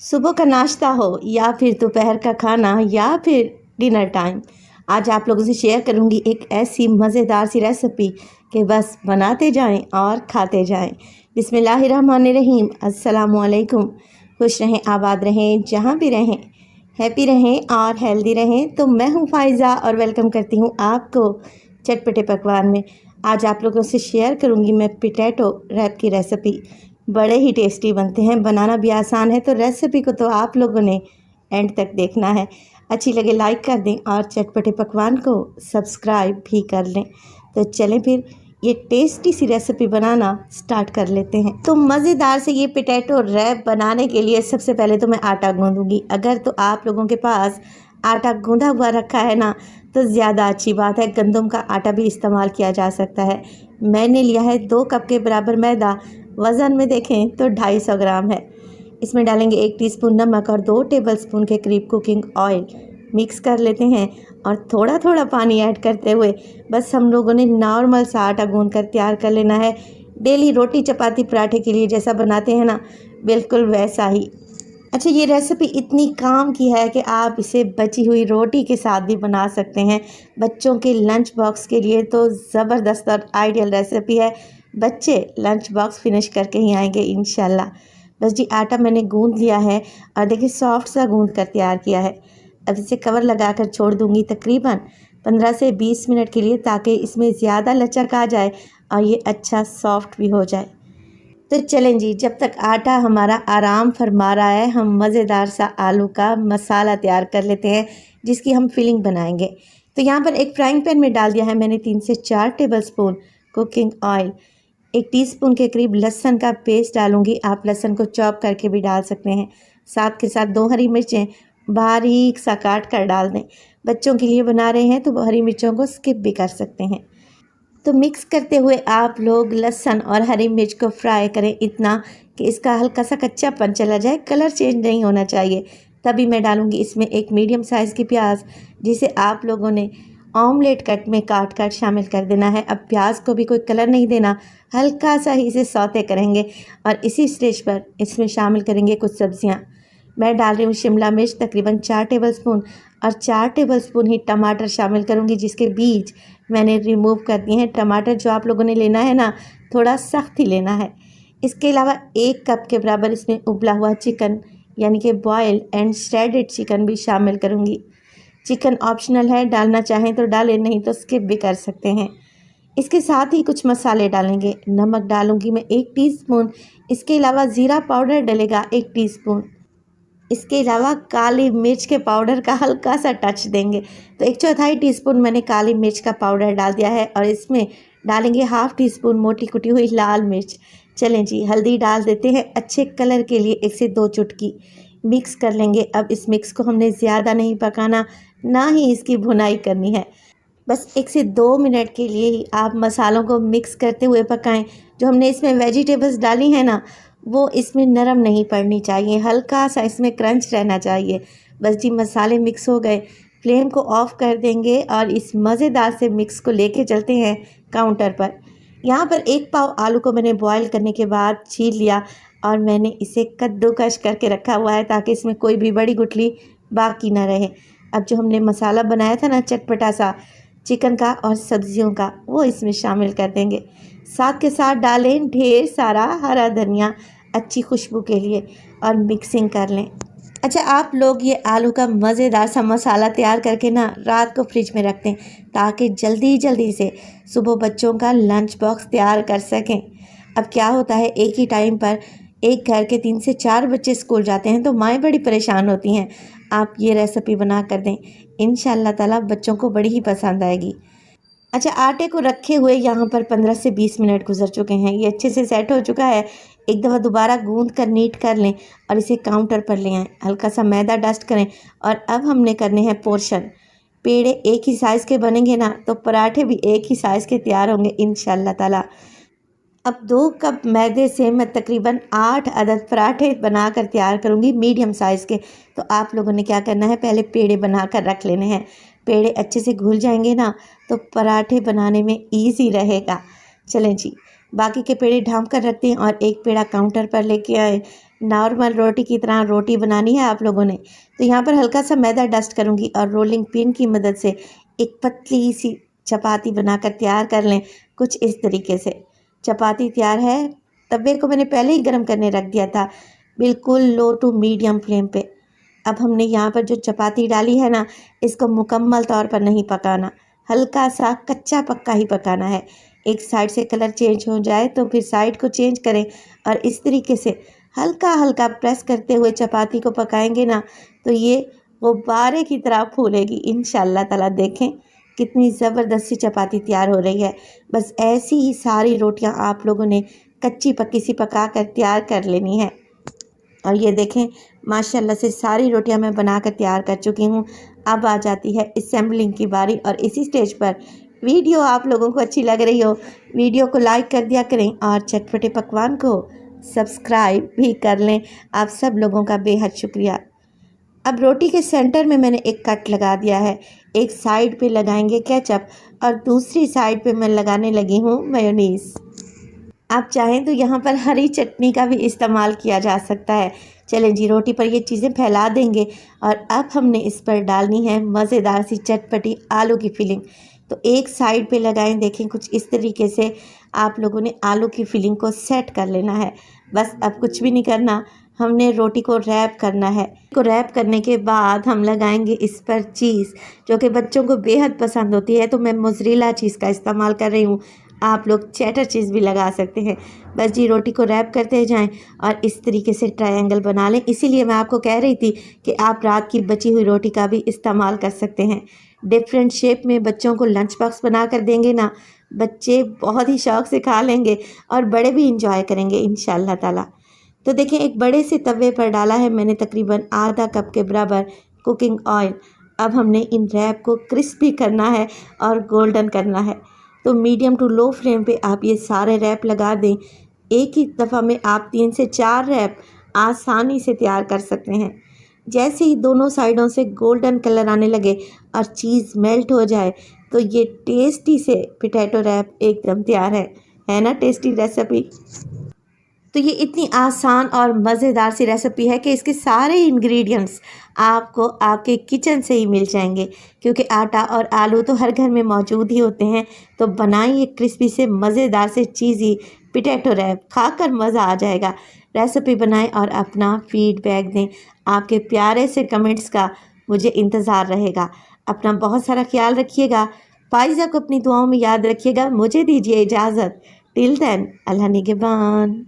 सुबह का नाश्ता हो या फिर दोपहर का खाना या फिर डिनर टाइम, आज आप लोगों से शेयर करूंगी एक ऐसी मज़ेदार सी रेसिपी कि बस बनाते जाएं और खाते जाएं। बिस्मिल्लाहिर्रहमानिर्रहीम। अस्सलामुअलैकुम। खुश रहें, आबाद रहें, जहाँ भी रहें, हैप्पी रहें और हेल्दी रहें। तो मैं हूँ फ़ाइज़ा और वेलकम करती हूँ आपको चटपटे पकवान में। आज आप लोगों से शेयर करूँगी मैं पोटैटो रैप की रेसिपी। बड़े ही टेस्टी बनते हैं, बनाना भी आसान है, तो रेसिपी को तो आप लोगों ने एंड तक देखना है। अच्छी लगे लाइक कर दें और चटपटे पकवान को सब्सक्राइब भी कर लें। तो चलें फिर ये टेस्टी सी रेसिपी बनाना स्टार्ट कर लेते हैं। तो मज़ेदार से ये पोटैटो रैप बनाने के लिए सबसे पहले तो मैं आटा गूँधूँगी। अगर तो आप लोगों के पास आटा गूँधा हुआ रखा है ना, तो ज़्यादा अच्छी बात है, गंदम का आटा भी इस्तेमाल किया जा सकता है। मैंने लिया है 2 कप के बराबर मैदा, वज़न में देखें तो 250 ग्राम है। इसमें डालेंगे 1 टीस्पून नमक और 2 टेबलस्पून के करीब कुकिंग ऑयल। मिक्स कर लेते हैं और थोड़ा थोड़ा पानी ऐड करते हुए बस हम लोगों ने नॉर्मल सा आटा गूँध कर तैयार कर लेना है। डेली रोटी चपाती पराठे के लिए जैसा बनाते हैं ना, बिल्कुल वैसा ही। अच्छा, ये रेसिपी इतनी काम की है कि आप इसे बची हुई रोटी के साथ भी बना सकते हैं। बच्चों के लंच बॉक्स के लिए तो ज़बरदस्त और आइडियल रेसिपी है। बच्चे लंच बॉक्स फिनिश करके ही आएंगे इंशाल्लाह। बस जी, आटा मैंने गूंद लिया है और देखिए सॉफ्ट सा गूंद कर तैयार किया है। अब इसे कवर लगाकर छोड़ दूंगी तकरीबन 15 से 20 मिनट के लिए, ताकि इसमें ज़्यादा लचक आ जाए और ये अच्छा सॉफ्ट भी हो जाए। तो चलें जी, जब तक आटा हमारा आराम फरमा रहा है, हम मज़ेदार सा आलू का मसाला तैयार कर लेते हैं जिसकी हम फिलिंग बनाएंगे। तो यहाँ पर एक फ्राइंग पैन में डाल दिया है मैंने 3 से 4 टेबलस्पून कुकिंग ऑयल। 1 टीस्पून के करीब लहसुन का पेस्ट डालूंगी। आप लहसुन को चॉप करके भी डाल सकते हैं। साथ के साथ 2 हरी मिर्चें बारीक सा काट कर डाल दें। बच्चों के लिए बना रहे हैं तो हरी मिर्चों को स्किप भी कर सकते हैं। तो मिक्स करते हुए आप लोग लहसुन और हरी मिर्च को फ्राई करें इतना कि इसका हल्का सा कच्चापन चला जाए, कलर चेंज नहीं होना चाहिए। तभी मैं डालूंगी इसमें एक मीडियम साइज़ की प्याज, जिसे आप लोगों ने ऑमलेट कट में काट कर शामिल कर देना है। अब प्याज को भी कोई कलर नहीं देना, हल्का सा ही इसे सौते करेंगे और इसी स्टेज पर इसमें शामिल करेंगे कुछ सब्जियाँ। मैं डाल रही हूँ शिमला मिर्च तकरीबन 4 टेबलस्पून और 4 टेबलस्पून ही टमाटर शामिल करूँगी, जिसके बीज मैंने रिमूव कर दिए हैं। टमाटर जो आप लोगों ने लेना है ना, थोड़ा सख्त ही लेना है। इसके अलावा 1 कप के बराबर इसमें उबला हुआ चिकन यानी कि बॉयल्ड एंड श्रेडेड चिकन भी शामिल करूँगी। चिकन ऑप्शनल है, डालना चाहें तो डालें, नहीं तो स्किप भी कर सकते हैं। इसके साथ ही कुछ मसाले डालेंगे। नमक डालूँगी मैं 1 टीस्पून। इसके अलावा ज़ीरा पाउडर डलेगा 1 टीस्पून। इसके अलावा काली मिर्च के पाउडर का हल्का सा टच देंगे। तो 1/4 टीस्पून मैंने काली मिर्च का पाउडर डाल दिया है और इसमें डालेंगे ½ टीस्पून मोटी कुटी हुई लाल मिर्च। चलें जी, हल्दी डाल देते हैं अच्छे कलर के लिए 1 से 2 चुटकी। मिक्स कर लेंगे। अब इस मिक्स को हमने ज़्यादा नहीं पकाना, ना ही इसकी भुनाई करनी है। बस 1 से 2 मिनट के लिए ही आप मसालों को मिक्स करते हुए पकाएं। जो हमने इसमें वेजिटेबल्स डाली हैं ना, वो इसमें नरम नहीं पड़नी चाहिए, हल्का सा इसमें क्रंच रहना चाहिए। बस जी, मसाले मिक्स हो गए, फ्लेम को ऑफ कर देंगे और इस मज़ेदार से मिक्स को लेके चलते हैं काउंटर पर। यहाँ पर 1 पाव आलू को मैंने बॉईल करने के बाद छील लिया और मैंने इसे कद्दूकस करके रखा हुआ है, ताकि इसमें कोई भी बड़ी गुठली बाकी ना रहे। अब जो हमने मसाला बनाया था ना चटपटा सा चिकन का और सब्जियों का, वो इसमें शामिल कर देंगे। साथ के साथ डालें ढेर सारा हरा धनिया अच्छी खुशबू के लिए और मिक्सिंग कर लें। अच्छा, आप लोग ये आलू का मज़ेदार सा मसाला तैयार करके ना रात को फ्रिज में रख दें, ताकि जल्दी जल्दी से सुबह बच्चों का लंच बॉक्स तैयार कर सकें। अब क्या होता है, एक ही टाइम पर एक घर के 3 से 4 बच्चे स्कूल जाते हैं, तो माएँ बड़ी परेशान होती हैं। आप ये रेसिपी बना कर दें, इंशाअल्लाह ताला बच्चों को बड़ी ही पसंद आएगी। अच्छा, आटे को रखे हुए यहाँ पर 15 से 20 मिनट गुजर चुके हैं। ये अच्छे से सेट हो चुका है। एक दफ़ा दोबारा गूंद कर नीट कर लें और इसे काउंटर पर ले आएँ। हल्का सा मैदा डस्ट करें और अब हमने करने हैं पोर्शन। पेड़े एक ही साइज़ के बनेंगे ना, तो पराठे भी एक ही साइज़ के तैयार होंगे इंशाअल्लाह ताला। अब 2 कप मैदे से मैं तकरीबन 8 अदद पराठे बनाकर तैयार करूँगी, मीडियम साइज़ के। तो आप लोगों ने क्या करना है, पहले पेड़े बनाकर रख लेने हैं। पेड़े अच्छे से घुल जाएंगे ना, तो पराठे बनाने में ईजी रहेगा। चलें जी, बाकी के पेड़े ढाँप कर रखते हैं और एक पेड़ा काउंटर पर लेके आए। नॉर्मल रोटी की तरह रोटी बनानी है आप लोगों ने, तो यहाँ पर हल्का सा मैदा डस्ट करूँगी और रोलिंग पिन की मदद से एक पतली सी चपाती बनाकर तैयार कर लें। कुछ इस तरीके से चपाती तैयार है। तवे को मैंने पहले ही गर्म करने रख दिया था, बिल्कुल लो टू मीडियम फ्लेम पे। अब हमने यहाँ पर जो चपाती डाली है ना, इसको मुकम्मल तौर पर नहीं पकाना, हल्का सा कच्चा पक्का ही पकाना है। एक साइड से कलर चेंज हो जाए तो फिर साइड को चेंज करें और इस तरीके से हल्का हल्का प्रेस करते हुए चपाती को पकाएंगे ना, तो ये गुब्बारे की तरह फूलेगी इंशाल्लाह ताला। देखें कितनी ज़बरदस्त सी चपाती तैयार हो रही है। बस ऐसी ही सारी रोटियां आप लोगों ने कच्ची पक्की सी पका कर तैयार कर लेनी है। और ये देखें माशाल्लाह से सारी रोटियां मैं बनाकर तैयार कर चुकी हूँ। अब आ जाती है असेंबलिंग की बारी, और इसी स्टेज पर वीडियो आप लोगों को अच्छी लग रही हो, वीडियो को लाइक कर दिया करें और चटपटे पकवान को सब्सक्राइब भी कर लें। आप सब लोगों का बेहद शुक्रिया। अब रोटी के सेंटर में मैंने एक कट लगा दिया है। एक साइड पे लगाएंगे केचप और दूसरी साइड पे मैं लगाने लगी हूँ मेयोनीज़। आप चाहें तो यहाँ पर हरी चटनी का भी इस्तेमाल किया जा सकता है। चलें जी, रोटी पर ये चीज़ें फैला देंगे और अब हमने इस पर डालनी है मज़ेदार सी चटपटी आलू की फिलिंग। तो एक साइड पे लगाएं, देखें कुछ इस तरीके से आप लोगों ने आलू की फिलिंग को सेट कर लेना है। बस अब कुछ भी नहीं करना, हमने रोटी को रैप करना है। को रैप करने के बाद हम लगाएंगे इस पर चीज़, जो कि बच्चों को बेहद पसंद होती है। तो मैं मोज़रेला चीज़ का इस्तेमाल कर रही हूँ, आप लोग चेडर चीज़ भी लगा सकते हैं। बस जी रोटी को रैप करते जाएं और इस तरीके से ट्रायंगल बना लें। इसीलिए मैं आपको कह रही थी कि आप रात की बची हुई रोटी का भी इस्तेमाल कर सकते हैं। डिफरेंट शेप में बच्चों को लंच बॉक्स बना कर देंगे ना, बच्चे बहुत ही शौक़ से खा लेंगे और बड़े भी इंजॉय करेंगे इंशाल्लाह ताला। तो देखें एक बड़े से तवे पर डाला है मैंने तकरीबन आधा कप के बराबर कुकिंग ऑयल। अब हमने इन रैप को क्रिस्पी करना है और गोल्डन करना है। तो मीडियम टू लो फ्लेम पे आप ये सारे रैप लगा दें। एक ही दफ़ा में आप 3 से 4 रैप आसानी से तैयार कर सकते हैं। जैसे ही दोनों साइडों से गोल्डन कलर आने लगे और चीज़ मेल्ट हो जाए, तो ये टेस्टी से पोटैटो रैप एकदम तैयार है ना टेस्टी रेसिपी। तो ये इतनी आसान और मज़ेदार सी रेसिपी है कि इसके सारे इंग्रेडिएंट्स आपको आपके किचन से ही मिल जाएंगे, क्योंकि आटा और आलू तो हर घर में मौजूद ही होते हैं। तो बनाइए क्रिस्पी से मज़ेदार से चीज़ी पोटैटो रैप, खाकर मज़ा आ जाएगा। रेसिपी बनाएं और अपना फीडबैक दें। आपके प्यारे से कमेंट्स का मुझे इंतज़ार रहेगा। अपना बहुत सारा ख्याल रखिएगा। फाइज़ा को अपनी दुआओं में याद रखिएगा। मुझे दीजिए इजाज़त। टिल देन, अल्लाह निगहबान।